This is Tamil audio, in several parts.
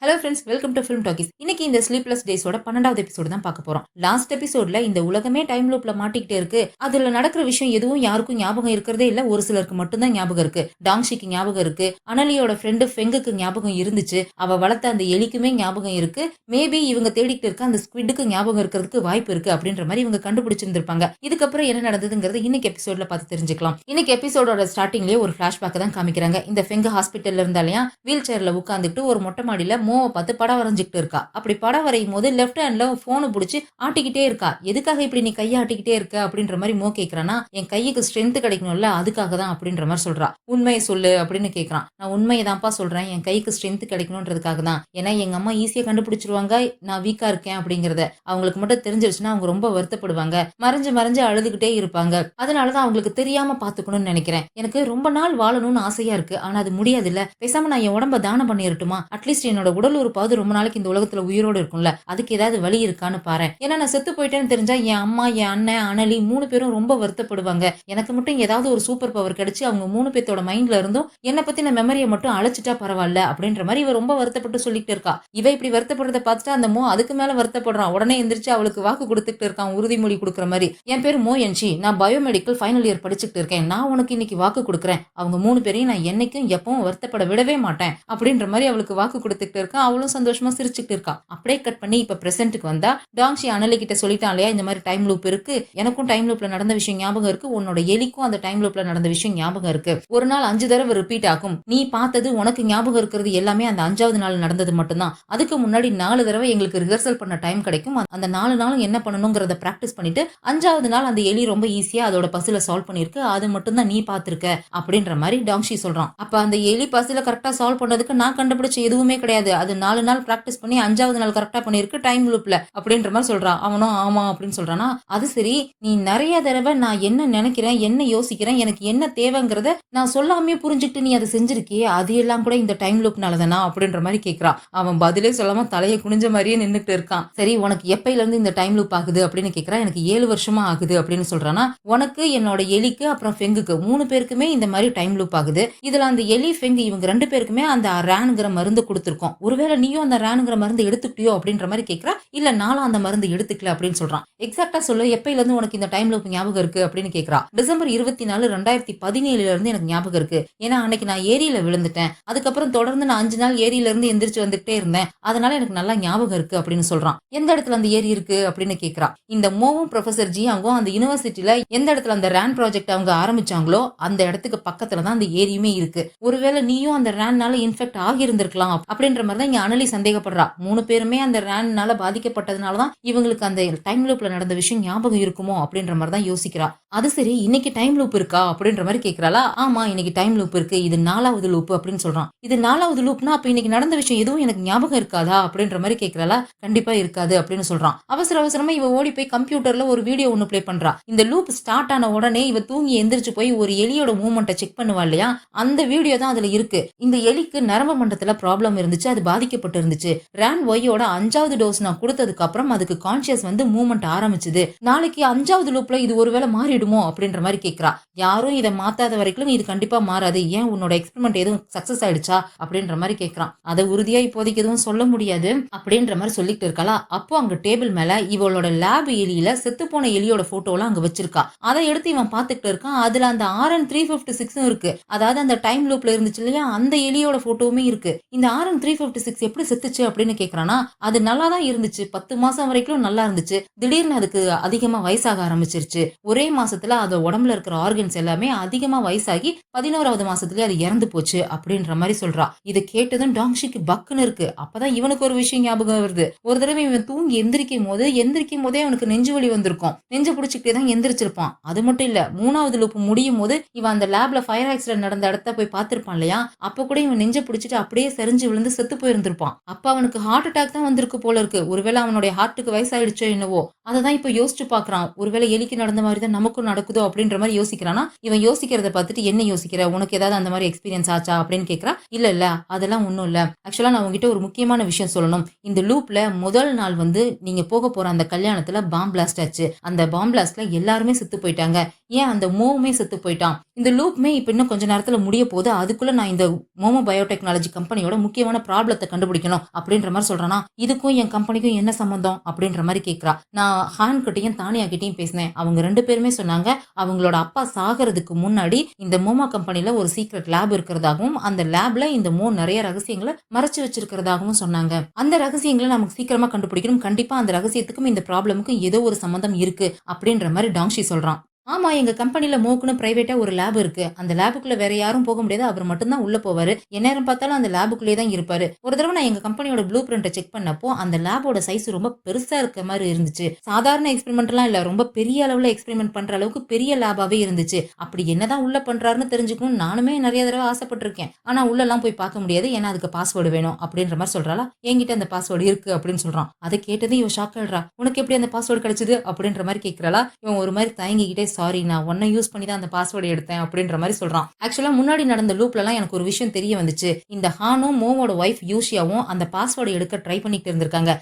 Hello friends, welcome to film talkies. இன்னைக்கு இந்த ஸ்லீப்லெஸ் டேஸோட 12வது எபிசோடு தான் பார்க்க போறோம். லாஸ்ட் எபிசோட்ல இந்த உலகமே டைம் லூப்ல மாட்டிக்கிட்டே இருக்கு. அதுல நடக்கிற விஷயம் எதுவும் யாருக்கும் ஞாபகம் இருக்கிறதே இல்ல. ஒரு சிலருக்கு மட்டும்தான் ஞாபகம் இருக்கு. டாங்ஷிக்கு ஞாபகம் இருக்கு. அனலியோட ஃப்ரெண்டு ஃபெங்குக்கு ஞாபகம் இருந்துச்சு. அவ வளர்த்த அந்த எலிக்குமே ஞாபகம் இருக்கு. மேபி இவங்க தேடிக்கிட்டு இருக்க அந்த ஸ்குவிட்டுக்கு ஞாபகம் இருக்கிறதுக்கு வாய்ப்பு இருக்கு அப்படின்ற மாதிரி இவங்க கண்டுபிடிச்சிருந்திருப்பாங்க. இதுக்கப்புறம் என்ன நடந்ததுங்கிறது இன்னைக்கு எபிசோட்ல பார்த்து தெரிஞ்சுக்கலாம். இன்னைக்கு எபிசோடோட ஸ்டார்டிங்லேயே ஒரு பிளாஷ்பேக் தான் காமிக்கிறாங்க. இந்த ஃபெங்கு ஹாஸ்பிட்டல்ல இருந்தாலையா வீல் சேர்ல உட்காந்துட்டு ஒரு மொட்டை மாடியில மோவை பார்த்து படம் வரைஞ்சிட்டு இருக்கா. அப்படி படம் வரையும் போது லெஃப்ட் ஹேண்ட்ல போனை பிடிச்சி ஆட்டிக்கிட்டே இருக்கா. எதுக்காக இப்படி நீ கையை ஆட்டிக்கிட்டே இருக்க அப்படின்ற மாதிரி மோ கேட்கறானா, என் கைக்கு ஸ்ட்ரென்த் கிடைக்கணும்ல அதுக்காக தான் அப்படின்ற மாதிரி சொல்றா. உண்மையை சொல்லு அப்படின்னு கேட்கறான். நான் உண்மையை தான்ப்பா சொல்றேன், என் கைக்கு ஸ்ட்ரென்த் கிடைக்கணும்ன்றதுக்காக தான். ஏன்னா எங்க அம்மா ஈஸியா கண்டுபிடிச்சிருவாங்க நான் வீக்கா இருக்கேன் அப்படிங்கறத. அவங்களுக்கு மட்டும் தெரிஞ்சிருச்சுன்னா அவங்க ரொம்ப வருத்தப்படுவாங்க, மறைஞ்சு மறைஞ்சு அழுதுகிட்டே இருப்பாங்க. அதனாலதான் அவங்களுக்கு தெரியாம பாத்துக்கணும்னு நினைக்கிறேன். எனக்கு ரொம்ப நாள் வாழணும்னு ஆசையா இருக்கு, ஆனா அது முடியாது இல்ல. பேசாம நான் என் உடம்ப தானம் பண்ணிரட்டுமா? அட்லீஸ்ட் என்னோட உடல் உறுப்பாவது ரொம்ப நாளைக்கு இந்த உலகத்துல உயிரோடு இருக்கும்ல, அதுக்கு ஏதாவது வழி இருக்கான்னு பாரு. ஏன்னா நான் செத்து போயிட்டேன்னு தெரிஞ்சா என் அம்மா, என் அண்ணன், அனலி 3 பேரும் ரொம்ப வருத்தப்படுவாங்க. எனக்கு மட்டும் ஏதாவது ஒரு சூப்பர் பவர் கிடைச்சு அவங்க 3 பேத்தோட மைண்ட்ல இருந்தும் என்ன பத்தின மெமரியை மட்டும் அழைச்சிட்டா பரவாயில்ல அப்படின்ற மாதிரி இவ ரொம்ப வருத்தப்பட்டு சொல்லிட்டு இருக்கா. இவ இப்படி வருத்தப்படுறத பார்த்துட்டு அந்த மோ அதுக்கு மேல வருத்தப்படுறான். உடனே எந்திரிச்சு அவளுக்கு வாக்கு கொடுத்துட்டு இருக்கான், உறுதிமொழி கொடுக்குற மாதிரி. என் பேர் மோ என்ஷி, நான் பயோமெடிக்கல் ஃபைனல் இயர் படிச்சுட்டு இருக்கேன். நான் உனக்கு இன்னைக்கு வாக்கு கொடுக்குறேன், அவங்க 3 பேரையும் நான் என்னைக்கும் எப்பவும் வருத்தப்பட விடவே மாட்டேன் அப்படின்ற மாதிரி அவளுக்கு வாக்கு கொடுத்துட்டு இருக்கான். அவளும் சந்தோஷமா சிரிச்சுட்டு இருக்கா. அப்படியே கட் பண்ணி இப்ப பிரசன்ட்டுக்கு வந்தா டாங்ஷி அனலி கிட்ட சொல்லிட்டான் இல்லையா, இந்த மாதிரி டைம் லூப் இருக்கு, எனக்கும் டைம் லூப்ல நடந்த விஷயம் ஞாபகம் இருக்கு, உன்னோட எலிக்கும் அந்த டைம் லூப்ல நடந்த விஷயம் ஞாபகம் இருக்கு. ஒரு நாள் 5 தடவை ரிப்பீட் ஆகும். நீ பார்த்தது உனக்கு ஞாபகம் இருக்கிறது எல்லாமே அந்த 5வது நாள் நடந்தது மட்டும்தான். அதுக்கு முன்னாடி 4 தடவை எங்களுக்கு ரிஹர்சல் பண்ண டைம் கிடைக்கும். அந்த 4 நாளும் என்ன பண்ணணுங்கிறத பிராக்டிஸ் பண்ணிட்டு 5வது நாள் அந்த எலி ரொம்ப ஈஸியா அதோட பசில சால்வ் பண்ணிருக்கு, அது மட்டும் தான் நீ பாத்திருக்க அப்படின்ற மாதிரி டாங்ஷி சொல்றான். அப்ப அந்த எலி பசில கரெக்டா சால்வ் பண்ணதுக்கு நான் கண்டுபிடிச்ச எதுவுமே கிடையாது, அது 4 நாள் பிராக்டிஸ் பண்ணி 5வது நாள் கரெக்டா பண்ணிருக்கு டைம் லூப்ல அப்படின்ற மாதிரி சொல்றான். அவனும் ஆமா அப்படின்னு சொல்றானா. அது சரி, நீ நிறைய தடவை நான் என்ன நினைக்கிறேன், என்ன யோசிக்கிறேன், எனக்கு என்ன தேவைங்கிறத நான் சொல்லாமே புரிஞ்சுக்கிட்டு நீ அதை செஞ்சிருக்கியே, அது எல்லாம் கூட இந்த டைம் லூப்னாலதானா அப்படின்ற மாதிரி கேட்கறான். அவன் பதிலே சொல்லாம தலையை குனிஞ்ச மாதிரியே நின்னுட்டு இருக்கான். சரி, உனக்கு எப்பையில இருந்து இந்த டைம் லூப் ஆகுது அப்படின்னு கேட்கறான். எனக்கு 7 வருஷமா ஆகுது அப்படின்னு சொல்றானா. உனக்கு, என்னோட எலிக்கு, அப்புறம் ஃபெங்குக்கு 3 பேருக்குமே இந்த மாதிரி டைம் லூப் ஆகுது. இதுல அந்த எலி ஃபெங்கு இவங்க 2 பேருக்குமே அந்த ரேனுங்கிற மருந்து கொடுத்துருக்கோம். ஒருவேளை நீயும் அந்த ரேனுங்கிற மருந்து எடுத்துக்கிட்டியோ அப்படின்ற மாதிரி கேட்கறா. இல்ல நானும் அந்த மருந்து எடுத்துக்கல அப்படின்னு சொல்றான். எக்ஸாக்டா சொல்லு, எப்பையில இருந்து உனக்கு இந்த டைம் லூப் ஞாபகம் இருக்கு அப்படின்னு கேட்கறா. டிசம்பர் 24 2017 இருந்து எனக்கு ஞாபகம் இருக்கு. ஏன்னா அன்னைக்கு நான் ஏரியில விழுந்துட்டேன். அதுக்கப்புறம் தொடர்ந்து நான் 5 நாள் ஏரியில இருந்து எந்திரிச்சு வந்துட்டே இருந்தேன். அதனால எனக்கு நல்லா ஞாபகம் இருக்கு அப்படின்னு சொல்றான். எந்த இடத்துல அந்த ஏரி இருக்கு அப்படின்னு கேட்கறா. இந்த மோவும் ப்ரொஃபசர் ஜியாங்கும் அந்த யூனிவர்சிட்டியில எந்த இடத்துல அந்த ரேன் ப்ராஜெக்ட் அவங்க ஆரம்பிச்சாங்களோ அந்த இடத்துக்கு பக்கத்துல தான் அந்த ஏரியுமே இருக்கு. ஒருவேளை நீயும் அந்த ரேன்னால இன்ஃபெக்ட் ஆகி இருந்திருக்கலாம் அப்படின்ற மாதிரி தான் இங்க அனலி சந்தேகப்படுறா. 3 பேருமே அந்த ரேன்னால பாதிக்கப்பட்டதுனாலதான் இவங்களுக்கு அந்த டைம் லூப்ல நடந்த விஷயம் ஞாபகம் இருக்குமோ அப்படின்ற மாதிரி தான் யோசிக்கிறா. அது சரி, இன்னைக்கு டைம் லூப் இருக்கா அப்படின்ற மாதிரி கேட்கறாளா. ஆமா, இன்னைக்கு டைம் லூப் இருக்கு, இது 4வது லூப் அப்படின்னு சொல்றான். இது 4வது லூப்னா அப்ப இன்னைக்கு நடந்த விஷயம் எதுவும் எனக்கு ஞாபகம் இருக்காதா அப்படின்ற மாதிரி கேட்கறாளா. கண்டிப்பா இருக்காது அப்படின்னு சொல்றான். அவசர அவசரமா இவ ஓடி போய் கம்ப்யூட்டர்ல ஒரு வீடியோ ஒண்ணு பிளே பண்றா. இந்த லூப் ஸ்டார்ட் ஆன உடனே இவ தூங்கி எந்திரிச்சு போய் ஒரு எலியோட மூவ்மெண்ட்டை செக் பண்ணுவா இல்லையா, அந்த வீடியோ தான் அதுல இருக்கு. இந்த எலிக்கு நரம்பு மண்டலத்துல ப்ராப்ளம் இருந்துச்சு, அது பாதிக்கப்பட்டு இருந்துச்சு. ரேன் ஒய்யோட 5வது டோஸ் நான் கொடுத்ததுக்கு அப்புறம் அதுக்கு கான்சியஸ் வந்து மூவ்மெண்ட் ஆரம்பிச்சது. நாளைக்கு 5வது லூப்ல இது ஒருவேளை மாறிடுமோ அப்படின்ற மாதிரி கேட்கறா. யாரும் இதை மாத்தாத வரைக்கும் இது கண்டிப்பா மாறாது, ஏன் உன்னோட எக்ஸ்பெரிமெண்ட் எதுவும் சக்சஸ் ஆயிடுச்சா அப்படின்ற மாதிரி கேட்கறான். அதை உறுதியா இப்போதைக்கு எதுவும் சொல்ல முடியாது அப்படின்ற மாதிரி சொல்லிட்டு இருக்காளா. அப்போ அங்க டேபிள் மேல இவளோட லேப் எலியில செத்து போன எலியோட போட்டோலாம் அங்க வச்சிருக்கா. அதை எடுத்து இவன் பாத்துக்கிட்டு இருக்கான். அதுல அந்த RN356 இருக்கு, அதாவது அந்த டைம் லூப்ல இருந்துச்சு இல்லையா அந்த எலியோட போட்டோவுமே இருக்கு. இந்த RN356 எப்படி செத்துச்சு அப்படின்னு கேட்கறானா. அது நல்லா தான் இருந்துச்சு, 10 மாசம் வரைக்கும் நல்லா இருந்துச்சு. திடீர்னு அதுக்கு அதிகமா வயசாக ஆரம்பிச்சிருச்சு. ஒரே மாசத்துல அது உடம்புல இருக்கிற ஆர்கன்ஸ் எல்லாமே அதிகமா வயசாகி 11வது மாசத்துலயே அது இறந்து போச்சு அப்படின்ற மாதிரி சொல்றா. இது கேட்டதும் டாங்ஷிக்கு பக்குன்னு இருக்கு. அப்பதான் இவனுக்கு ஒரு விஷயம் ஞாபகம் வருது. ஒரு தடவை இவன் தூங்கி எந்திரிக்கும் போதே அவனுக்கு நெஞ்சு வலி வந்திருக்கும். நெஞ்சு பிடிச்சிக்கிட்டே தான் எந்திரிச்சிருப்பான். அது மட்டும் இல்ல, 3வது லூப் முடியும் போது இவன் அந்த லேப்ல ஃபயர் ஆக்சிடென்ட் நடந்த இடத்த போய் பார்த்திருப்பான் இல்லையா, அப்ப கூட இவன் நெஞ்ச பிடிச்சிட்டு அப்படியே சரிஞ்சு விழுந்து செத்து போயிருந்திருப்பான். அப்ப அவனுக்கு ஹார்ட் அட்டாக் தான் வந்திருக்கு போல இருக்கு. ஒருவேளை அவனுடைய ஹார்ட்டுக்கு வயசாயிடுச்சோ என்னவோ. அததான் இப்ப யோசிச்சு பாக்குறான். ஒருவேளை எலிக்கு நடந்த மாதிரி தான் நமக்கும் நடக்குதோ அப்படின்ற மாதிரி யோசிக்கிறானா. இவன் யோசிக்கிறத பார்த்துட்டு என்ன யோசிக்கிற, உனக்கு ஏதாவது அந்த மாதிரி எக்ஸ்பீரியன்ஸ் ஆச்சா அப்படின்னு கேட்கறா. இல்ல அதெல்லாம் ஒண்ணும் இல்ல. ஆக்சுவலா நான் உங்ககிட்ட ஒரு முக்கியமான விஷயம் சொல்லணும். இந்த லூப்ல முதல் நாள் வந்து நீங்க போக போற அந்த கல்யாணத்துல பாம் பிளாஸ்ட் ஆச்சு. அந்த பாம் பிளாஸ்ட்ல எல்லாருமே செத்து போயிட்டாங்க. ஏன் அந்த மோவுமே செத்து போயிட்டான். இந்த லூப்மே இப்ப இன்னும் கொஞ்ச நேரத்துல முடிய போகுது. அதுக்குள்ள நான் இந்த மோமோ பயோடெக்னாலஜி கம்பெனியோட முக்கியமான ப்ராப்ளத்தை கண்டுபிடிக்கணும் அப்படின்ற மாதிரி சொல்றானா. இதுக்கும் என் கம்பெனிக்கும் என்ன சம்பந்தம் அப்படின்ற மாதிரி கேட்கிறா. நான் ஹான் கிட்டையும் தானியா கிட்டையும் பேசினேன். அவங்க 2 பேருமே சொன்னாங்க அவங்களோட அப்பா சாகிறதுக்கு முன்னாடி இந்த மோமா கம்பெனில ஒரு சீக்ரெட் லேப் இருக்கிறதாகவும் அந்த லேப்ல இந்த மோ நிறைய ரகசியங்களை மறைச்சு வச்சிருக்கிறதாகவும் சொன்னாங்க. அந்த ரகசியங்களை நமக்கு சீக்கிரமா கண்டுபிடிக்கணும். கண்டிப்பா அந்த ரகசியத்துக்கும் இந்த ப்ராப்ளமுக்கும் ஏதோ ஒரு சம்பந்தம் இருக்கு அப்படின்ற மாதிரி டாங்ஷி சொல்றான். ஆமா, எங்க கம்பெனில மோக்குன்னு பிரைவேட்டா ஒரு லேப் இருக்கு. அந்த லேபுக்குள்ள வேற யாரும் போக முடியாது. அவர் மட்டும் தான் உள்ள போவாரு. எந்நேரம் பார்த்தாலும் அந்த லேபுக்குள்ளே தான் இருப்பாரு. ஒரு தடவை நான் எங்க கம்பெனியோட ப்ளூ பிரிண்ட்டை செக் பண்ணப்போ அந்த லேபோட சைஸ் ரொம்ப பெருசா இருக்க மாதிரி இருந்துச்சு. சாதாரண எக்ஸ்பெரிமெண்ட்லாம் இல்ல, ரொம்ப பெரிய அளவுல எக்ஸ்பெரிமெண்ட் பண்ற அளவுக்கு பெரிய லேபாவே இருந்துச்சு. அப்படி என்னதான் உள்ள பண்றாருன்னு தெரிஞ்சுக்கணும் நானுமே நிறைய தடவை ஆசைப்பட்டிருக்கேன். ஆனா உள்ள எல்லாம் போய் பார்க்க முடியாது. ஏன்னா அதுக்கு பாஸ்வேர்டு வேணும் அப்படின்ற மாதிரி சொல்றாளா. என்கிட்ட அந்த பாஸ்வேர்டு இருக்கு அப்படின்னு சொல்றான். அதை கேட்டது இவன் ஷாக் ஆயிடுறா. உனக்கு எப்படி அந்த பாஸ்வேர்டு கிடைச்சது அப்படின்ற மாதிரி கேட்கிறாளா. இவன் ஒரு மாதிரி தயங்கிக்கிட்டே சாரி, நான் ஒன்ன யூஸ் பண்ணி தான் அந்த பாஸ்வேர்டு எடுத்தேன் அப்படின்ற மாதிரி சொல்றான். ஆக்சுவலா முன்னாடி நடந்த லூப்லலாம் எனக்கு ஒரு விஷயம் தெரிய வந்துச்சு. இந்த ஹானும் மோவோட ஒய்ஃப் யூஷியாவும் அந்த பாஸ்வேர்டு எடுக்க ட்ரை பண்ணிட்டு இருந்திருக்காங்க.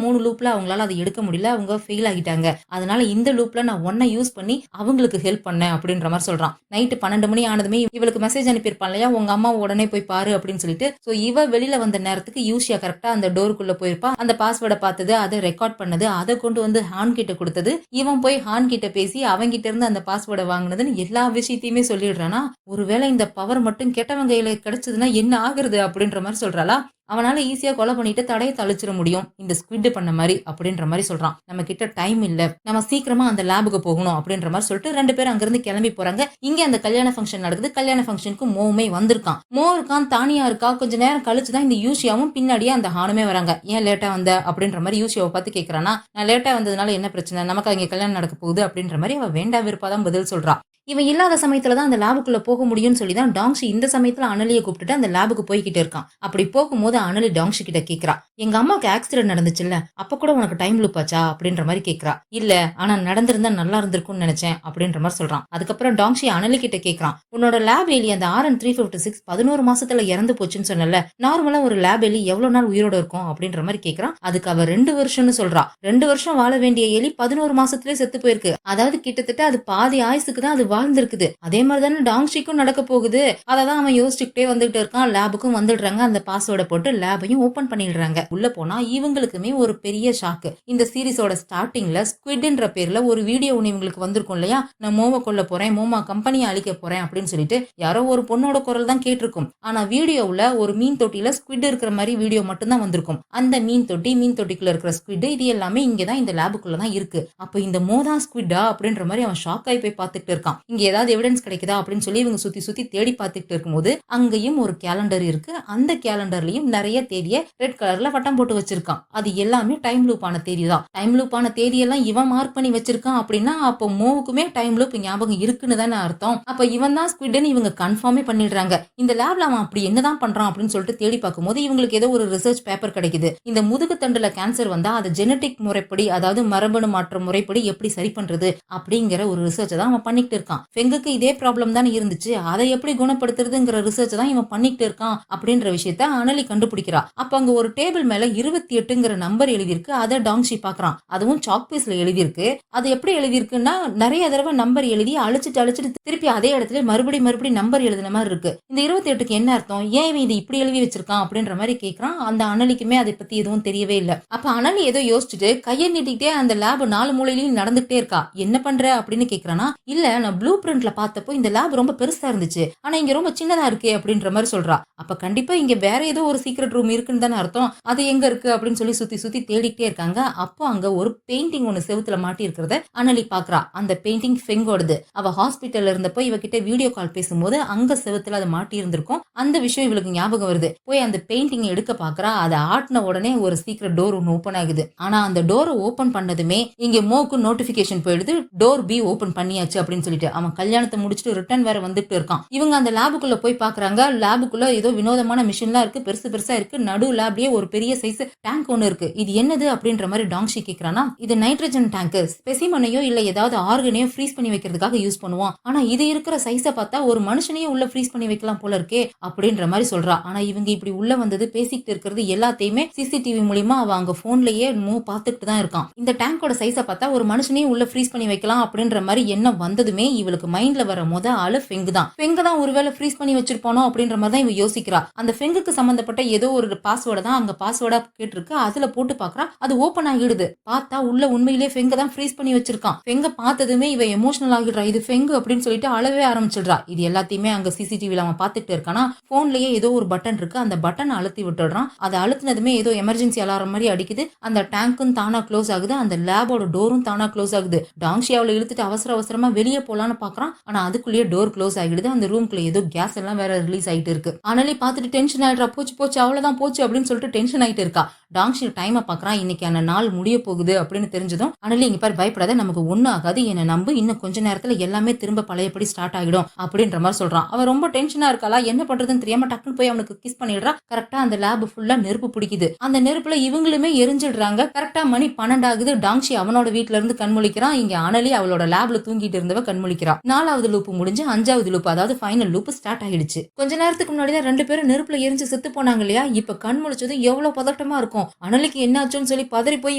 3 லூப்ல அவங்களால அதை எடுக்க முடியல. அவங்க ஃபெயில் ஆகிட்டாங்க. அதனால இந்த லூப்ல நான் ஒன்ன யூஸ் பண்ணி அவங்களுக்கு ஹெல்ப் பண்ணேன் அப்படின்ற மாதிரி சொல்றான். நைட்டு 12 மணி ஆனதுமே இவளுக்கு மெசேஜ் அனுப்பியிருப்பான் இல்லையா, உங்க அம்மா உடனே போய் பாரு அப்படின்னு சொல்லிட்டு. சோ இவ வெளியில வந்த நேரத்துக்கு யூஷியா கரெக்டா அந்த டோருக்குள்ள போயிருப்பா. அந்த பாஸ்வேர்டை பார்த்தது, அதை ரெக்கார்ட் பண்ணது, அதை கொண்டு வந்து ஹான் கிட்ட கொடுத்தது. இவன் போய் ஹான் கிட்ட பேசி அவங்கிட்ட இருந்து அந்த பாஸ்வேர்டை வாங்கினதுன்னு எல்லா விஷயத்தையுமே சொல்லிடுறானா. ஒருவேளை இந்த பவர் மட்டும் கெட்டவங்க கையில கிடைச்சதுன்னா என்ன ஆகுறது அப்படின்ற மாதிரி சொல்றாளா. அவனால ஈஸியா கொலை பண்ணிட்டு தடையை தழிச்சிட முடியும் இந்த ஸ்குவிட் பண்ண மாதிரி அப்படின்ற மாதிரி சொல்றான். நம்ம கிட்ட டைம் இல்ல, நம்ம சீக்கிரமா அந்த லேபுக்கு போகணும் அப்படின்ற மாதிரி சொல்லிட்டு 2 பேரும் அங்கிருந்து கிளம்பி போறாங்க. இங்க அந்த கல்யாண ஃபங்க்ஷன் நடக்குது. கல்யாண ஃபங்க்ஷனுக்கு மோவுமே வந்திருக்கான். மோ இருக்கான், தானியா இருக்கா. கொஞ்ச நேரம் கழிச்சுதான் இந்த யூஷியாவும் பின்னாடியே அந்த ஹானுமே வராங்க. ஏன் லேட்டா வந்த அப்படின்ற மாதிரி யூஷியாவை பார்த்து கேட்கறானா. நான் லேட்டா வந்ததுனால என்ன பிரச்சனை, நமக்கு அங்க கல்யாணம் நடக்க போகுது அப்படின்ற மாதிரி அவ வேண்டா விருப்பாதான் பதில் சொல்றா. இவன் இல்லாத சமயத்துல தான் அந்த லேபுக்குள்ள போக முடியும்னு சொல்லி தான் டாங்ஷி இந்த சமயத்துல அனலியை கூப்பிட்டுட்டு அந்த லேபுக்கு போய்கிட்டு இருக்கான். அப்படி போகும்போது அனலி டாங்ஷி கிட்ட கேக்குறா, எங்க அம்மாக்கு ஆக்சிடென்ட் நடந்துச்சுல்ல, அப்ப கூட உனக்கு டைம் லூப் ஆச்சா அப்படின்ற மாதிரி கேக்குறா. இல்ல, ஆனா நடந்திருந்தா நல்லா இருந்திருக்கும்னு நினைச்சேன் அப்படின்ற மாதிரி சொல்றான். அதுக்கப்புறம் டாங்ஷி அனலி கிட்ட கேக்குறான், உன்னோட லேப் எலி அந்த RN356 11 மாசத்துல இறந்து போச்சுன்னு சொன்னல, நார்மலா ஒரு லேப் எலி எவ்வளவு நாள் உயிரோட இருக்கும் அப்படின்ற மாதிரி கேக்குறான். அதுக்கு அவ 2 வருஷம்னு சொல்றா. 2 வருஷம் வாழ வேண்டிய எலி 11 மாசத்துலயே செத்து போயிருக்கு. அதாவது கிட்டத்தட்ட அது பாதி ஆயுசுக்கு தான் அது வாழ்ந்திருக்குது. அதே மாதிரி தானே டாங்ஷிக்கும் நடக்க போகுது. அததான் அவன் யோசிச்சுக்கிட்டே வந்துட்டு இருக்கான். லேபுக்கும் வந்துடுறாங்க. அந்த பாஸ்வேர்டை போட்டு லேபையும் ஓபன் பண்ணிடுறாங்க. உள்ள போனா இவங்களுக்குமே ஒரு பெரிய ஷாக்கு. இந்த சீரிஸோட ஸ்டார்டிங்ல ஸ்குவிட்ன்ற பேர்ல ஒரு வீடியோ ஒண்ணு இவங்களுக்கு வந்திருக்கும் இல்லையா, நான் மோவை கொல்ல போறேன், மோமா கம்பெனியை அழிக்க போறேன் அப்படின்னு சொல்லிட்டு யாரோ ஒரு பொண்ணோட குரல் தான் கேட்டிருக்கும். ஆனா வீடியோவுல ஒரு மீன் தொட்டியில ஸ்குவிட் இருக்கிற மாதிரி வீடியோ மட்டும் தான் வந்திருக்கும். அந்த மீன் தொட்டிக்குள்ள இருக்கிற ஸ்குவிட் இது எல்லாமே இங்கதான் இந்த லேபுக்குள்ளதான் இருக்கு. அப்ப இந்த மோதா ஸ்குவிட்டா அப்படின்ற மாதிரி அவன் ஷாக் ஆகி போய் பார்த்துட்டு இருக்கான். இங்க ஏதாவது எவிடன்ஸ் கிடைக்குதா அப்படின்னு சொல்லி இவங்க சுத்தி சுத்தி தேடி பார்த்துட்டு இருக்கும்போது அங்கேயும் ஒரு கேலண்டர் இருக்கு. அந்த கேலண்டர்லயும் நிறைய தேதியை ரெட் கலர்ல வட்டம் போட்டு வச்சிருக்கான். அது எல்லாமே டைம் லூப் ஆன தேதி தான். டைம் லூப் ஆன தேதியெல்லாம் இவன் மார்க் பண்ணி வச்சிருக்கான் அப்படின்னா அப்போ மோவுக்குமே டைம் லூப் ஞாபகம் இருக்குன்னு தானே அர்த்தம். அப்ப இவன் தான் ஸ்குவிட்னு இவங்க கன்ஃபார்மே பண்ணிடுறாங்க. இந்த லேப்ல அவன் அப்படி என்னதான் பண்றான் அப்படின்னு சொல்லிட்டு தேடி பார்க்கும்போது இவங்களுக்கு ஏதோ ஒரு ரிசர்ச் பேப்பர் கிடைக்குது. இந்த முதுகு தண்டுல கேன்சர் வந்தா அது ஜெனட்டிக் முறைப்படி, அதாவது மரபணு மாற்ற முறைப்படி எப்படி சரி பண்றது அப்படிங்கிற ஒரு ரிசர்ச் தான் அவன் பண்ணிட்டு இருக்கான். ஃபெங்குக்கு இதே ப்ராப்ளம் தானே இருந்துச்சு, அதை எப்படி குணப்படுத்துறதுங்கிற ரிசர்ச் தான் இவன் பண்ணிட்டு இருக்கான் அப்படின்ற விஷயத்த அனலி கண்டுபிடிக்கிறா. அப்ப அங்க ஒரு டேபிள் மேல 28ங்கிற நம்பர் எழுதியிருக்கு. அதை டாங்ஷி பாக்குறான். அதுவும் சாக் பீஸ்ல எழுதியிருக்கு. அது எப்படி எழுதியிருக்குன்னா நிறைய தடவை நம்பர் எழுதி அழிச்சிட்டு திருப்பி அதே இடத்துல மறுபடி நம்பர் எழுதின மாதிரி இருக்கு. இந்த 28க்கு என்ன அர்த்தம், ஏன் இவன் இது இப்படி எழுதி வச்சிருக்கான் அப்படின்ற மாதிரி கேட்கறான். அந்த அனலிக்குமே அதை பத்தி எதுவும் தெரியவே இல்லை. அப்ப அனலி ஏதோ யோசிச்சுட்டு கையை நீட்டிக்கிட்டே அந்த லேப் 4 மூலையிலையும் நடந்துட்டே இருக்கா. என்ன பண்ற அப்படின்னு கேக்குறானா. இல்ல, நான் ப்ளூ பிரிண்ட்ல பார்த்தப்போ இந்த லேப் ரொம்ப பெருசா இருந்துச்சு, ஆனா இங்க ரொம்ப சின்னதா இருக்கே அப்படின்ற மாதிரி சொல்றா. அப்ப கண்டிப்பா இங்க வேற ஏதோ ஒரு சீக்ரெட் ரூம் இருக்குன்னு தானே அர்த்தம். அது எங்க இருக்கு அப்படின்னு சொல்லி சுத்தி சுத்தி தேடிக்கிட்டே இருக்காங்க. அப்போ அங்க ஒரு பெயிண்டிங் ஒண்ணு செவுத்துல மாட்டி இருக்கிறத அனலி பாக்குறா. அந்த பெயிண்டிங் ஃபெங்கோடது. அவ ஹாஸ்பிட்டல்ல இருந்தப்போ இவகிட்ட வீடியோ கால் பேசும்போது அங்க செவுத்துல அதை மாட்டி இருந்திருக்கும். அந்த விஷயம் இவளுக்கு ஞாபகம் வருது. போய் அந்த பெயிண்டிங் எடுக்க பாக்குறா. அதை ஆட்டின உடனே ஒரு சீக்ரெட் டோர் ஒன்று ஓபன் ஆகுது. ஆனா அந்த டோரை ஓபன் பண்ணதுமே இங்க மோக்கு நோட்டிபிகேஷன் போயிடுது, டோர் பி ஓபன் பண்ணியாச்சு அப்படின்னு சொல்லிட்டு. அவன் கல்யாணத்தை முடிச்சுட்டு ரிட்டர்ன் வேற வந்துட்டு இருக்கான். இவங்க அந்த லேபுக்குள்ள போய் பாக்குறாங்க. லேபுக்குள்ள ஏதோ வினோதமான மிஷின்லாம் இருக்கு, பெருசா இருக்கு. நடு லேப்லயே ஒரு பெரிய சைஸ் டேங்க் ஒன்னு இருக்கு. இது என்னது அப்படின்ற மாதிரி டாங்ஷி கேக்குறானா. இது நைட்ரஜன் டேங்க், ஸ்பெசிமனையோ இல்ல ஏதாவது ஆர்கனையோ ஃப்ரீஸ் பண்ணி வைக்கிறதுக்காக யூஸ் பண்ணுவோம். ஆனா இது இருக்கிற சைஸை பார்த்தா ஒரு மனுஷனையே உள்ள ஃப்ரீஸ் பண்ணி வைக்கலாம் போல இருக்கே அப்படின்ற மாதிரி சொல்றா. ஆனா இவங்க இப்படி உள்ள வந்தது பேசிக்கிட்டு இருக்கிறது எல்லாத்தையுமே சிசிடிவி மூலியமா அவ அங்க போன்லயே பார்த்துட்டு தான் இருக்கான். இந்த டேங்கோட சைஸை பார்த்தா ஒரு மனுஷனையே உள்ள ஃப்ரீஸ் பண்ணி வைக்கலாம் அப்படின்ற மாதிரி எண்ணம் வந்ததுமே இவளுக்கு மைண்ட்ல வர ஆளு ஃபெங்கு தான் ஒருவேளை ஃப்ரீஸ் பண்ணி வச்சிருப்பானோ அப்படின்ற மாதிரி தான் இவ யோசிக்கிறா. அந்த ஃபெங்குக்கு சம்பந்தப்பட்ட ஏதோ ஒரு பாஸ்வேர்டை தான் அங்க பாஸ்வேர்டா கேட்டிருக்கு. அதுல போட்டு பாக்குறா, அது ஓபன் ஆகிடுது. பார்த்தா உள்ள உண்மையிலேயே ஃபெங்க தான் ஃப்ரீஸ் பண்ணி வச்சிருக்கான். ஃபெங்க பார்த்ததுமே இவ எமோஷனல் ஆகிடுறா. இது ஃபெங்கு அப்படின்னு சொல்லிட்டு அழவே ஆரம்பிச்சிடுறா. இது எல்லாத்தையுமே அங்க சிசிடிவில அவன் பார்த்துட்டு இருக்கானா. போன்லயே ஏதோ ஒரு பட்டன் இருக்கு, அந்த பட்டனை அழுத்தி விட்டுடுறான். அதை அழுத்தினதுமே ஏதோ எமர்ஜென்சி அலாரம் மாதிரி அடிக்குது. அந்த டேங்க்கும் தானா க்ளோஸ் ஆகுது, அந்த லேபோட டோரும் தானா க்ளோஸ் ஆகுது. டாங்ஷி அவளை இழுத்துட்டு அவசர அவசரமா வெளியே போலான்னு பாக்குறான். ஆனா அதுக்குள்ளேயே டோர் க்ளோஸ் ஆகிடுது. அந்த ரூம்குள்ள ஏதோ கேஸ் எல்லாம் வேற ரிலீஸ் ஆயிட்டு இருக்கு. அனலி பார்த்துட்டு டென்ஷன் ஆயிடுறா. போச்சு போச்சு அவ்வளவுதான் போச்சு அப்படின்னு சொல்லிட்டு டென்ஷன் ஆயிட்டு இருக்கா. டாங்ஷி டைமை பாக்குறான். இன்னைக்கான நாள் முடிய போகுது அப்படின்னு தெரிஞ்சதும் அனலி இங்க பாரு பயப்படாத, நமக்கு ஒண்ணு ஆகாது, என்ன நம்பு, இன்னும் கொஞ்ச நேரத்துல எல்லாமே திரும்ப பழையபடி ஸ்டார்ட் ஆகிடும் அப்படின்ற மாதிரி சொல்றான். அவன் ரொம்ப டென்ஷனா இருக்காளா, என்ன பண்றதுன்னு தெரியாம டக்குன்னு போய் அவனுக்கு கிஸ் பண்ணிடுறா. கரெக்டா அந்த லேப் ஃபுல்லா நெருப்பு பிடிக்குது. அந்த நெருப்புல இவங்களுமே எரிஞ்சிடுறாங்க. கரெக்டா மணி 12 ஆகுது. டாங்ஷி அவனோட வீட்டுல இருந்து கண்முழிக்கிறான். இங்க அனலி அவளோட லேப்ல தூங்கிட்டு இருந்தவ கண்முழிக்கிறா. 4வது லூப் முடிஞ்சு 5வது லூப், அதாவது ஃபைனல் லூப் ஸ்டார்ட் ஆயிடுச்சு. கொஞ்ச நேரத்துக்கு முன்னாடி தான் 2 பேரும் நெருப்புல எரிஞ்சு செத்து போனாங்க இல்லையா. இப்ப கண் முழிச்சது எவ்வளவு பதட்டமா இருக்கும். அனலிக்கு என்னாச்சுன்னு சொல்லி பதறி போய்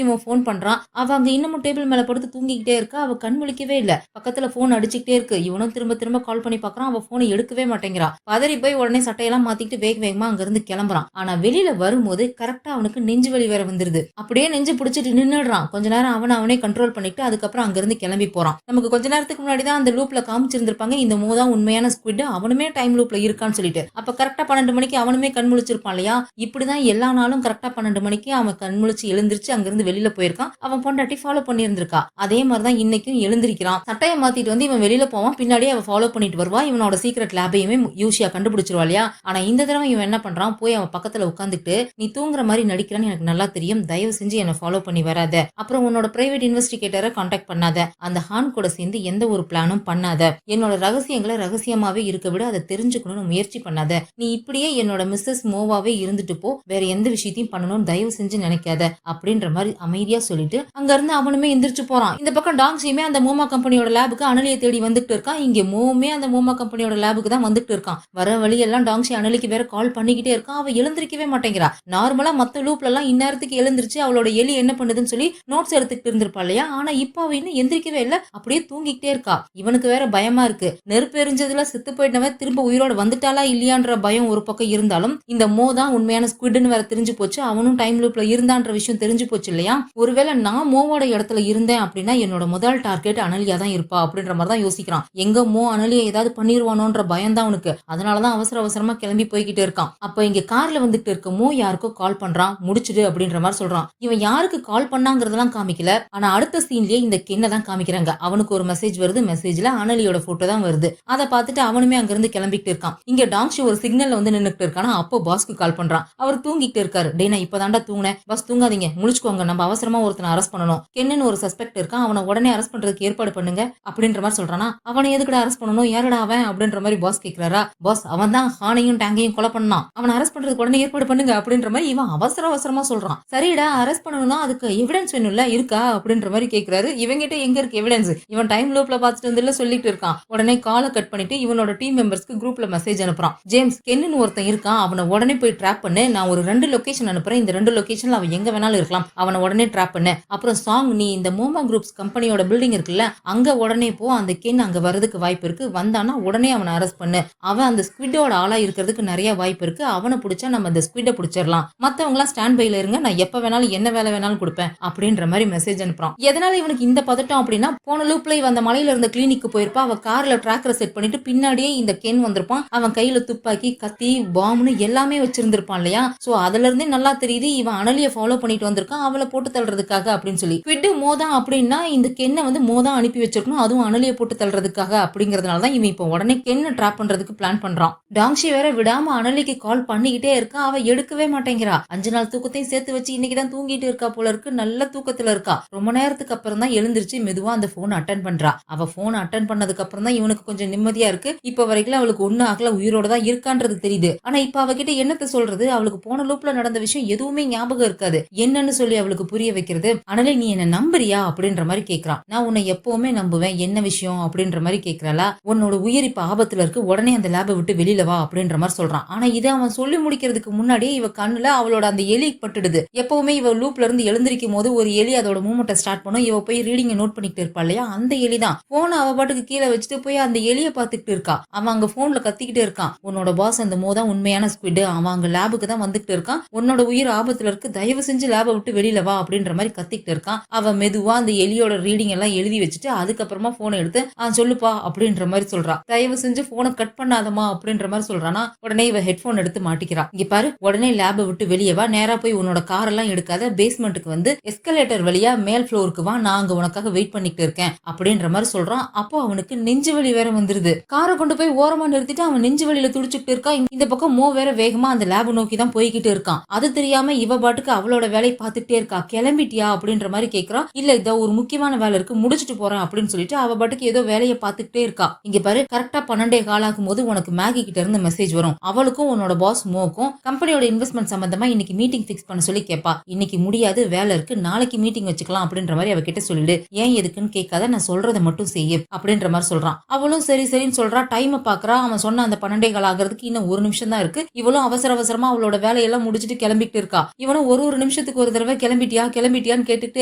இவன் போன் பண்றான். அவ அங்க இன்னமும் டேபிள் மேல படுத்து தூங்கிக்கிட்டே இருக்கா. அவ கண் முழிக்கவே இல்ல. பக்கத்துல போன் அடிச்சுக்கிட்டே இருக்கு. இவனும் திரும்ப திரும்ப கால் பண்ணி பாக்குறான். அவ போனை எடுக்கவே மாட்டேங்கிறா. பதறி போய் உடனே சட்டையெல்லாம் மாத்திக்கிட்டு வேகமா அங்க இருந்து கிளம்புறான். ஆனா வெளியில வரும்போது கரெக்டா அவனுக்கு நெஞ்சு வலி வேற வந்துருது. அப்படியே நெஞ்சு பிடிச்சிட்டு நின்னுடுறான். கொஞ்ச நேரம் அவனே கண்ட்ரோல் பண்ணிட்டு அதுக்கப்புறம் அங்க இருந்து கிளம்பி போறான். நமக்கு கொஞ்ச நேரத்துக்கு முன்னாடி தான் அந்த லூப்ல காமிச்சிருந்திருப்பாங்க இந்த மோதான் உண்மையான ஸ்குவிட், அவனுமே டைம் லூப்ல இருக்கான்னு சொல்லிட்டு. அப்ப கரெக்டா 12 மணிக்கு அவனுமே கண் முழிச்சிருப்பான் இல்லையா. இப்படிதான் எல்லா நாளும் கரெக்டா 12 மணிக்கு அவன் கண் முழிச்சு எழுந்திருச்சு அங்க இருந்து வெளியில போயிருக்கான். அவன் பொண்டாட்டி ஃபாலோ பண்ணி இருந்திருக்கா. அதே மாதிரிதான் இன்னைக்கும் எழுந்திருக்கிறான். சட்டையை மாத்திட்டு வந்து இவன் வெளியில போவான். பின்னாடியே அவன் ஃபாலோ பண்ணிட்டு வருவா. இவனோட சீக்ரெட் லேபையுமே யூசியா கண்டுபிடிச்சிருவா இல்லையா. ஆனா இந்த தடவை இவன் என்ன பண்றான், போய் அவன் பக்கத்துல உட்காந்துட்டு, நீ தூங்குற மாதிரி நடிக்கிறான்னு எனக்கு நல்லா தெரியும், தயவு செஞ்சு என்ன ஃபாலோ பண்ணி வராத, அப்புறம் உன்னோட பிரைவேட் இன்வெஸ்டிகேட்டரை கான்டாக்ட் பண்ணாத, அந்த ஹான் கூட சேர்ந்து எந்த ஒரு பிளானும் பண்ணாத, என்னோட ரகசியங்களை ரகசியமாவே இருக்க விட அதை தெரிஞ்சுக்கணும்னு முயற்சி பண்ணாத, நீ இப்படியே என்னோட மிஸ்ஸஸ் மோவாவே இருந்துட்டு போ, வேற எந்த விஷயத்தையும் பண்ணணும்னு தயவு செஞ்சு நினைக்காத அப்படின்ற மாதிரி அமைதியா சொல்லிட்டு அங்க இருந்து அவனுமே எந்திரிச்சு போறான். இந்த பக்கம் டாங்ஸியுமே அந்த மோமா கம்பெனியோட லேபுக்கு அனலியை தேடி வந்துட்டு இருக்கான். இங்க மோவுமே அந்த மோமா கம்பெனியோட லேபுக்கு தான் வந்துட்டு இருக்கான். வர வழி எல்லாம் டாங்ஸி அனலிக்கு வேற கால் பண்ணிக்கிட்டே இருக்கான். அவ எழுந்திருக்கவே மாட்டேங்கிறா. நார்மலா மத்த லூப்ல எல்லாம் இந்நேரத்துக்கு எழுந்திருச்சு அவளோட எலி என்ன பண்ணுதுன்னு சொல்லி நோட்ஸ் எடுத்துக்கிட்டு இருந்திருப்பா இல்லையா. ஆனா இப்ப அவ இன்னும் எந்திரிக்கவே இல்ல, அப்படியே தூங்கிக்கிட்டே இருக்கா. இவனுக்கு வேற பயமா இருக்கு. நெருப்பு எரிஞ்சதுல செத்து போயிட்டவன் திரும்ப உயிரோட வந்துட்டாலா இல்லையான்ற பயம் ஒரு பக்கம் இருந்தாலும் இந்த மோ தான் உண்மையான ஸ்குவிட்னு வேற தெரிஞ்சு போச்சு. அவனும் டைம் லூப்ல இருந்தான்ற விஷயம் தெரிஞ்சு போச்சு இல்லையா. ஒருவேளை நான் மோவோட இடத்துல இருந்தேன் அப்படின்னா என்னோட முதல் டார்கெட் அனலியா தான் இருப்பா அப்படின்ற மாதிரி தான் யோசிக்கிறான். எங்க மோ அனலியா ஏதாவது பண்ணிருவானோன்ற பயம் தான் அவனுக்கு. அதனாலதான் அவசர அவசரமா கிளம்பி போய்கிட்டே இருக்கான். அப்ப இங்க கார்ல வந்துட்டு இருக்க மோ யாருக்கோ கால் பண்றான், முடிச்சிடு அப்படின்ற மாதிரி சொல்றான். இவன் யாருக்கு கால் பண்ணாங்கிறதெல்லாம் காமிக்கல. ஆனா அடுத்த சீன்லயே இந்த கென்னை தான் காமிக்கிறாங்க. அவனுக்கு ஒரு மெசேஜ் வருது. மெசேஜ்ல அனலியோட போட்டோ தான் வருது. அதை பார்த்துட்டு அவனுமே அங்க இருந்து கிளம்பிட்டு இருக்கான். இங்க டாங்ஷி ஒரு சிக்னல்ல வந்து நின்னுட்டு இருக்கானா. அப்போ பாஸ்க்கு கால் பண்றான். அவர் தூங்கிட்டு இருக்காரு. டே நான் இப்பதான்டா தூங்கினேன், பஸ் தூங்காதீங்க, முழிச்சுக்கோங்க, நம்ம அவசரமா ஒருத்தனை அரெஸ்ட் பண்ணணும், கென்னு ஒரு சஸ்பெக்ட் இருக்கான், அவனை உடனே அரெஸ்ட் பண்றதுக்கு ஏற்பாடு பண்ணுங்க அப்படின்ற மாதிரி சொல்றானா. அவனை எதுக்குடா அரெஸ்ட் பண்ணணும், யாரடா அவன் அப்படின்ற மாதிரி பாஸ் கேக்குறாரா. பாஸ் அவன் தான் ஹானையும் டேங்கையும் கொலை பண்ணான், அவனை அரெஸ்ட் பண்றதுக்கு உடனே ஏற்பாடு பண்ணுங்க அப்படின்ற மாதிரி இவன் அவசர அவசரமா சொல்றான். சரிடா அரெஸ்ட் பண்ணணும்னா அதுக்கு எவிடன்ஸ் வேணும்ல, இருக்கா அப்படின்ற மாதிரி கேக்குறாரு. இவங்கிட்ட எங்க இருக்கு எவிடன்ஸ், இவன் டைம் லூப்ல பாத்துட்டு வந்து சொல்லிட்டு இருக்கான். உடனே காலை கட் பண்ணிட்டு இவனோட டீம் மெம்பர்ஸ்க்கு குரூப்ல மெசேஜ் அனுப்புறான். ஜேம்ஸ் கென்னு ஒருத்தன் இருக்கான், அவனை உடனே போய் ட்ராப் பண்ணு, நான் ஒரு 2 லொகேஷன் அனுப்புறேன், இந்த 2 லொகேஷன்ல அவன் எங்க வேணாலும் இருக்கலாம், அவனை உடனே ட்ராப் பண்ணு. அப்புறம் சாங் நீ இந்த மோமா குரூப்ஸ் கம்பெனியோட பில்டிங் இருக்குல்ல அங்க உடனே போ, அந்த கென் அங்க வரதுக்கு வாய்ப்பு இருக்கு, வந்தானா உடனே அவனை அரெஸ்ட் பண்ணு, அவன் அந்த ஸ்குவிட்டோட ஆளா இருக்கிறதுக்கு நிறைய வாய்ப்பு இருக்கு, அவனை பிடிச்சா நம்ம அந்த ஸ்குவிட்டை பிடிச்சிடலாம், மத்தவங்க எல்லாம் ஸ்டாண்ட் பைல இருங்க, நான் எப்ப வேணாலும் என்ன வேலை வேணாலும் கொடுப்பேன் அப்படின்ற மாதிரி மெசேஜ் அனுப்புறான். எதனால இவனுக்கு இந்த பதட்டம் அப்படின்னா, போன லூப்ல இவன் அந்த மலையில இருந்த கிளினிக்கு போயிருப்பா, அவ கார்ல டிராக்கரை செட் பண்ணிட்டு பின்னாடியே இந்த கென் வந்திருப்பான், அவன் கையில துப்பாக்கி கத்தி பாம்னு எல்லாமே வச்சிருந்திருப்பான் இல்லையா. சோ அதுல இருந்தே நல்லா தெரியுது இவன் அனலிய ஃபாலோ பண்ணிட்டு வந்திருக்கான் அவளை போட்டு தள்ளுறதுக்காக அப்படின்னு சொல்லி. குவிட் மோதான் அப்படின்னா இந்த கென்னை வந்து மோதான் அனுப்பி வச்சிருக்கணும், அதுவும் அனலிய போட்டு தள்ளுறதுக்காக அப்படிங்கறதுனாலதான் இவன் இப்போ உடனே கென்னை ட்ராப் பண்றதுக்கு பிளான் பண்றான். டாங்ஷி வேற விடாம அனலிக்கு கால் பண்ணிக்கிட்டே இருக்கா, அவ எடுக்கவே மாட்டேங்கிறா. 5 நாள் தூக்கத்தையும் சேர்த்து வச்சு இன்னைக்குதான் தூங்கிட்டு இருக்கா போல இருக்கு, நல்ல தூக்கத்துல இருக்கா. ரொம்ப நேரத்துக்கு அப்புறம் தான் எழுந்திருச்சு மெதுவா அந்த போன் அட்டன் பண்றா. அவ போன் அட்டன் பண்ணதுக்கு அப்புறம் தான் இவனுக்கு கொஞ்சம் நிம்மதியா இருக்கு. இப்ப வரைக்கும் அவளுக்கு ஒண்ணு ஆகல, உயிரோட தான் இருக்கான்றது தெரியுது. ஆனா இப்ப அவகிட்ட என்னத்த சொல்றது, அவளுக்கு போன லூப்ல நடந்த விஷயம் எதுவுமே எதுவுமே ஞாபகம் இருக்காது. என்னன்னு சொல்லி அவளுக்கு புரிய வைக்கிறது. அனலே நீ என்ன நம்புறியா அப்படின்ற மாதிரி கேக்குறான். நான் உன்னை எப்பவுமே நம்புவேன், என்ன விஷயம் அப்படின்ற மாதிரி கேக்குறாளா. உன்னோட உயிர் இப்ப ஆபத்துல இருக்கு, உடனே அந்த லேபை விட்டு வெளியில வா அப்படின்ற மாதிரி சொல்றான். ஆனா இதை அவன் சொல்லி முடிக்கிறதுக்கு முன்னாடியே இவ கண்ணுல அவளோட அந்த எலி பட்டுடுது. எப்பவுமே இவ லூப்ல இருந்து எழுந்திருக்கும் போது ஒரு எலி அதோட மூவ்மெண்ட்டை ஸ்டார்ட் பண்ணும். இவ போய் ரீடிங்கை நோட் பண்ணிட்டு இருப்பா இல்லையா, அந்த எலி தான். போன அவ பாட்டுக்கு கீழே வச்சுட்டு போய் அந்த எலியை பார்த்துக்கிட்டு இருக்கா. அவன் அங்க போன்ல கத்திக்கிட்டே இருக்கான். உன்னோட பாஸ் அந்த மோதான் உண்மையான ஸ்குவிட், அவன் அங்க லேபுக்கு தான் வந்துட்டு இருக்கான், உன்னோட உயிர் ஆபத்துல இருக்கு, தயவு செஞ்சு லேபை விட்டு வெளியில வா அப்படின்ற மாதிரி கத்திக்கிட்டு இருக்கான். அவன் மெதுவா அந்த எலியோட ரீடிங் எல்லாம் எழுதி வச்சுட்டு அதுக்கப்புறமா போனை எடுத்து சொல்லுப்பா அப்படின்ற மாதிரி சொல்றா. தயவு செஞ்சு போனை கட் பண்ணாதமா அப்படின்ற மாதிரி சொல்றானா. உடனே இவ ஹெட்போன் எடுத்து மாட்டிக்கிறா. இங்க பாரு, உடனே லேபை விட்டு வெளியே வா, நேரா போய் உன்னோட காரெல்லாம் எடுக்காத, பேஸ்மெண்ட்டுக்கு வந்து எஸ்கலேட்டர் வழியா மேல் ஃப்ளோருக்கு வா, நான் அங்க உனக்காக வெயிட் பண்ணிட்டு இருக்கேன் அப்படின்ற மாதிரி சொல்றான். அப்போ அவனுக்கு நெஞ்சு வலி வேற வந்துருது. காரை கொண்டு போய் ஓரமா நிறுத்திட்டு அவன் நெஞ்சு வலியில துடிச்சுட்டு இருக்கான். இந்த பக்கம் மோ வேற வேகமா அந்த லேபை நோக்கி தான் போய்கிட்டு இருக்கான். அது தெரியாம இவ பாட்டுக்கு அவளோட வேலையை பார்த்துட்டே இருக்கா. கிளம்பிட்டியா அப்படின்ற மாதிரி கேக்குறான். இல்ல இத ஒரு முக்கியமான வேலை இருக்கு, முடிச்சுட்டு போறேன் அப்படின்னு சொல்லிட்டு அவ பாட்டுக்கு ஏதோ வேலையை பார்த்துக்கிட்டே இருக்கா. இங்க பாரு, கரெக்டா 12 ஆகும் போது உனக்கு மேகி கிட்ட இருந்து மெசேஜ் வரும். அவளுக்கும் உன்னோட பாஸ் மோக்கும் கம்பெனியோட இன்வெஸ்ட்மெண்ட் சம்பந்தமா இன்னைக்கு மீட்டிங் பிக்ஸ் பண்ண சொல்லி கேப்பா. இன்னைக்கு முடியாது, வேலை இருக்கு, நாளைக்கு மீட்டிங் வச்சுக்கலாம் அப்படின்ற மாதிரி அவகிட்ட சொல்லிடு. ஏன் எதுக்குன்னு கேட்காத, நான் சொல்றதை மட்டும் செய்ய அப்படின்ற மாதிரி சொல்றான். அவளும் சரி சரின்னு சொல்றா. டைம் பாக்குறா. அவன் சொன்ன அந்த 12 ஆகிறதுக்கு இன்னும் 1 நிமிஷம் தான் இருக்கு. இவளும் அவசர அவசரமா அவளோட வேலையெல்லாம் முடிச்சுட்டு கிளம்பிட்டு இருக்கா. இவனும் ஒரு நிமிஷத்துக்கு ஒரு தடவை கிளம்பிட்டியான்னு கேட்டுக்கிட்டே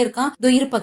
இருக்கான். தோ இருப்பா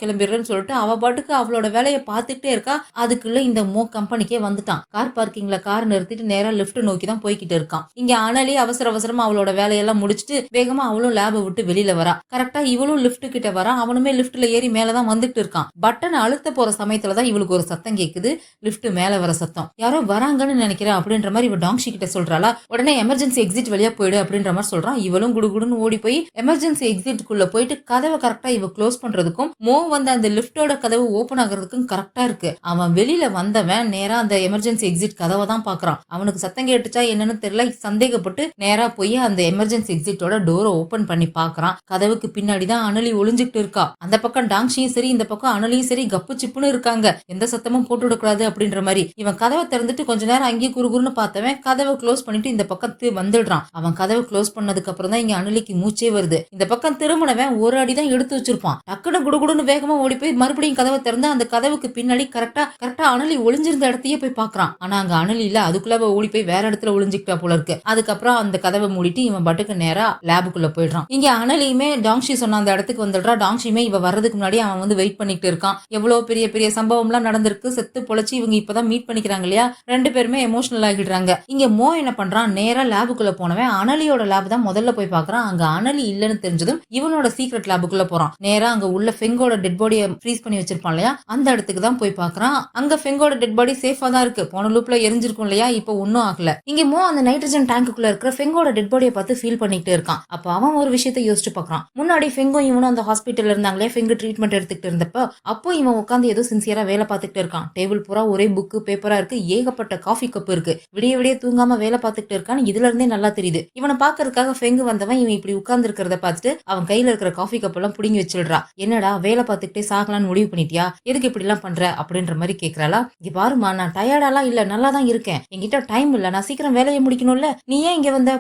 கிளம்பிடுறேன்னு சொல்லிட்டு அவ பாட்டுக்கு அவளோட வேலையை பார்த்துக்கிட்டே இருக்கா. அதுக்குள்ள இந்த மோ கம்பெனிக்கே வந்துட்டான். கார் பார்க்கிங்ல கார் நிறுத்திட்டு நேரா லெஃப்ட் நோக்கி தான் போய்கிட்டு இருக்கான். இங்க அனலி அவசர அவசரமா அவளோட வேலையெல்லாம் முடிச்சுட்டு வேகமா அவளும் லேபை விட்டு வெளியில வரா. கரெக்டா இவளும் லிப்ட் கிட்ட வரா. அவனுமே லிப்ட்ல ஏறி மேலதான் வந்துட்டு இருக்கான். பட்டன் அழுத்த போற சமயத்துலதான் இவளுக்கு ஒரு சத்தம் கேக்குது. லிப்ட் மேல வர சத்தம். யாரோ வராங்கன்னு நினைக்கிறேன் அப்படின்ற மாதிரி இவ டாங்ஷி கிட்ட சொல்றாளா. உடனே எமர்ஜென்சி எக்ஸிட் வழியா போயிடு அப்படின்ற மாதிரி சொல்றான். இவளும் குடுகுடுன்னு ஓடி போய் எமர்ஜென்சி எக்ஸிட்குள்ள போயிட்டு கதவை கரெக்டா இவ க்ளோஸ் பண்றதுக்கும் மோ வந்து அந்த லிப்டோட கதவு ஓபன் ஆகுறதுக்கும் கரெக்டா இருக்கு. அவன் வெளியில வந்தவன் நேரா அந்த எமர்ஜென்சி எக்ஸிட் கதவை தான் பாக்குறான். அவனுக்கு சத்தம் கேட்டுச்சா என்னன்னு தெரியல, சந்தேகப்பட்டு நேரா போய் அந்த எமர்ஜென்சி எக்ஸிட்டோட டோரை ஓபன் பண்ணி பாக்குறான். கதவுக்கு பின்னாடிதான் அனலி ஒளிஞ்சுட்டு இருக்கா. அந்த பக்கம் டாங்ஷியும் சரி, இந்த பக்கம் அனலியும் சரி கப்பு சிப்புன்னு இருக்காங்க. எந்த சத்தமும் போட்டு விடக்கூடாது அப்படின்ற மாதிரி. இவன் கதவை திறந்துட்டு கொஞ்ச நேரம் அங்கேயே குறுகுறுன்னு பார்த்தவன் கதவை க்ளோஸ் பண்ணிட்டு இந்த பக்கத்து வந்துடுறான். அவன் கதவை க்ளோஸ் பண்ணதுக்கு அப்புறம் தான் இங்க அனலிக்கு மூச்சே வருது. இந்த பக்கம் திரும்பினவன் ஒரு அடிதான் எடுத்து வச்சிருப்பான். டக்குனு குடுகுடுன்னு வேகமா ஓடி போய் மறுபடியும் கதவை திறந்து அந்த கதவுக்கு பின்னாடி கரெக்டா அனலி ஒளிஞ்சிருந்த இடத்தையே போய் பாக்குறான். ஆனா அங்க அனலி இல்ல. அதுக்குள்ள ஓடி போய் வேற இடத்துல ஒளிஞ்சுக்கிட்டா போல இருக்கு. அதுக்கப்புறம் அந்த கதவை மூடிட்டு இவன் பட்டுக்கு நேரா லேபுக்குள்ள போயிடுறான். இங்க அனலியுமே டாங்ஷி சொன்ன அந்த இடத்துக்கு வந்துடுறா. டாங்ஷியுமே இவ வர்றதுக்கு முன்னாடி அவன் வந்து வெயிட் பண்ணிட்டு இருக்கான். எவ்வளவு பெரிய பெரிய சம்பவம் எல்லாம் நடந்திருக்கு. செத்து பொழைச்சு இவங்க இப்பதான் மீட் பண்ணிக்கிறாங்க இல்லையா. 2 பேருமே எமோஷனல் ஆகிடுறாங்க. இங்க மோ என்ன பண்றான், நேரா லேபுக்குள்ள போனவன் அனலியோட லேப் தான் முதல்ல போய் பாக்குறான். அங்க அனலி இல்லன்னு தெரிஞ்சதும் இவனோட சீக்ரெட் லேபுக்குள்ள போறான். நேரா அங்க உள்ள ஃபெங்கோட டெட் பாடியை ஃப்ரீஸ் பண்ணி வச்சிருப்பான் இல்லையா, அந்த இடத்துக்கு தான் போய் பாக்குறான். அங்க ஃபெங்கோட டெட் பாடி சேஃபா தான் இருக்கு. போன லூப்ல எரிஞ்சிருக்கும் இல்லையா, இப்ப ஒன்னும் ஆகல. இங்க மோ அந்த நைட்ரஜன் டேங்குக்குள்ள இருக்கிற ஃபெங்கோட டெட் பாடியை பார்த்து ஃபீல் பண்ணிட்டு இருக்கான். அப்ப அவன் ஒரு விஷயத்தை யோசிச்சு பாக்குறான். முன்னாடி ஃபெங்கோ இவனும் அந்த ஹாஸ்பிட்டல்ல இருந்தாங்களே, ஃபெங்கு ட்ரீட்மெண்ட் எடுத்துக்கிட்டு இருந்தப்ப அப்போ இவன் உட்காந்து ஏதோ சின்சியரா வேலை பார்த்துக்கிட்டு இருக்கான். டேபிள் பூரா ஒரே புக்கு பேப்பரா இருக்கு. ஏகப்பட்ட காஃபி கப் இருக்கு. விடிய விடிய தூங்காம வேலை பார்த்துக்கிட்டு இருக்கான்னு இதுல இருந்தே நல்லா தெரியுது. இவனை பாக்குறதுக்காக ஃபெங்கு வந்தவன் இவன் இப்படி உட்கார்ந்து இருக்கிறத பார்த்துட்டு அவன் கையில இருக்கிற காஃபி கப் எல்லாம் புடிங்கி வச்சிடுறா. என்னடா வேலை பார்த்துக்கிட்டே சாகலான்னு முடிவு பண்ணிட்டியா, எதுக்கு இப்படி எல்லாம் பண்ற அப்படின்ற மாதிரி கேக்குறாளா. இங்க பாருமா, நான் டயர்டாலாம் இல்ல, நல்லா தான் இருக்கேன், என்கிட்ட டைம் இல்ல, நான் சீக்கிரம் வேலையை முடிக்கணும்ல, நீ ஏன் இங்க வந்த,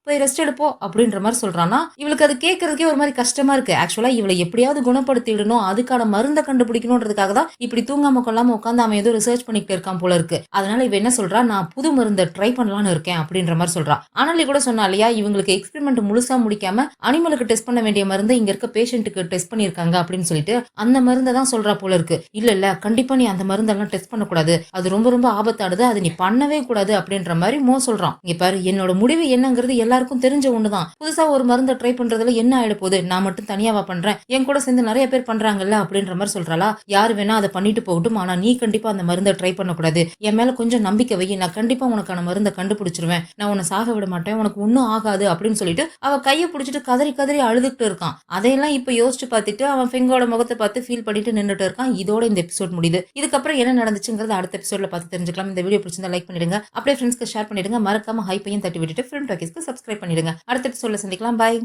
போய் ரெஸ்ட் எடுப்போ அப்படின்ற மாதிரி சொல்றானா. இவளுக்கு அது கேட்கறதுக்கே ஒரு மாதிரி கஷ்டமா இருக்கு. ஆக்சுவலா இவளை எப்படியாவது குணப்படுத்திடணும், அதுக்கான மருந்தை கண்டுபிடிக்கணும்ன்றதுக்காக தான் இப்படி தூங்காம கொள்ளாம உட்காந்து அவன் ஏதோ ரிசர்ச் பண்ணிட்டு இருக்கான் போல இருக்கு. அதனால இவ என்ன சொல்றா, நான் புது மருந்தை ட்ரை பண்ணலான்னு இருக்கேன் அப்படின்ற மாதிரி சொல்றா. அனலி கூட சொன்னா இல்லையா, இவங்களுக்கு எக்ஸ்பெரிமெண்ட் முழுசா முடிக்காம அனிமலுக்கு டெஸ்ட் பண்ண வேண்டிய மருந்தை இங்க இருக்க பேஷண்ட்டுக்கு டெஸ்ட் பண்ணிருக்காங்க அப்படின்னு சொல்லிட்டு அந்த மருந்தை தான் சொல்றா போல இருக்கு. இல்ல கண்டிப்பா நீ அந்த மருந்தெல்லாம் டெஸ்ட் பண்ணக்கூடாது, அது ரொம்ப ரொம்ப ஆபத்தானது, அது நீ பண்ணவே கூடாது அப்படின்ற மாதிரி மோ சொல்றான். இங்க பாரு, என்னோட முடிவு என்னங்கிறது எல்லாருக்கும் தெரிஞ்ச ஒண்ணுதான். புதுசா ஒரு மருந்தை ட்ரை பண்றதுல என்ன ஆயிட போகுது, நான் மட்டும் தனியாவா பண்றேன், என் கூட சேர்ந்து நிறைய பேர் பண்றாங்கல்ல அப்படின்ற மாதிரி சொல்றாளா. யாரு வேணா அதை பண்ணிட்டு போகட்டும், ஆனா நீ கண்டிப்பா அந்த மருந்தை ட்ரை பண்ணக்கூடாது, என் மேல கொஞ்சம் நம்பிக்கை வை, நான் கண்டிப்பா உனக்கான மருந்தை கண்டுபிடிச்சிருவேன், நான் உன்னை சாக விட மாட்டேன், உனக்கு ஒன்னும் ஆகாது அப்படின்னு சொல்லிட்டு அவ கையை பிடிச்சிட்டு கதறி கதறி அழுதுகிட்டு இருக்கான். அதையெல்லாம் இப்ப யோசிச்சு பார்த்துட்டு அவன் ஃபெங்கோட முகத்தை பார்த்து ஃபீல் பண்ணிட்டு நின்றுட்டு இருக்கான். இதோட இந்த எபிசோட் முடியுது. இதுக்கப்புறம் என்ன நடந்துச்சுங்கிறது அடுத்த எபிசோட்ல பார்த்து தெரிஞ்சுக்கலாம். இந்த வீடியோ பிடிச்சிருந்தா லைக் பண்ணிடுங்க, அப்படியே ஃப்ரெண்ட்ஸ்க்கு ஷேர் பண்ணிடுங்க, மறக்காம ஹைப்பையும் தட்டி விட்டுட்டு ஃபிலிம் டாக்கீஸ்க்கு சப்ஸ்கிரைப் பண்ணிடுங்க. அடுத்த எபிசோட்ல சந்திக்கலாம். பாய்.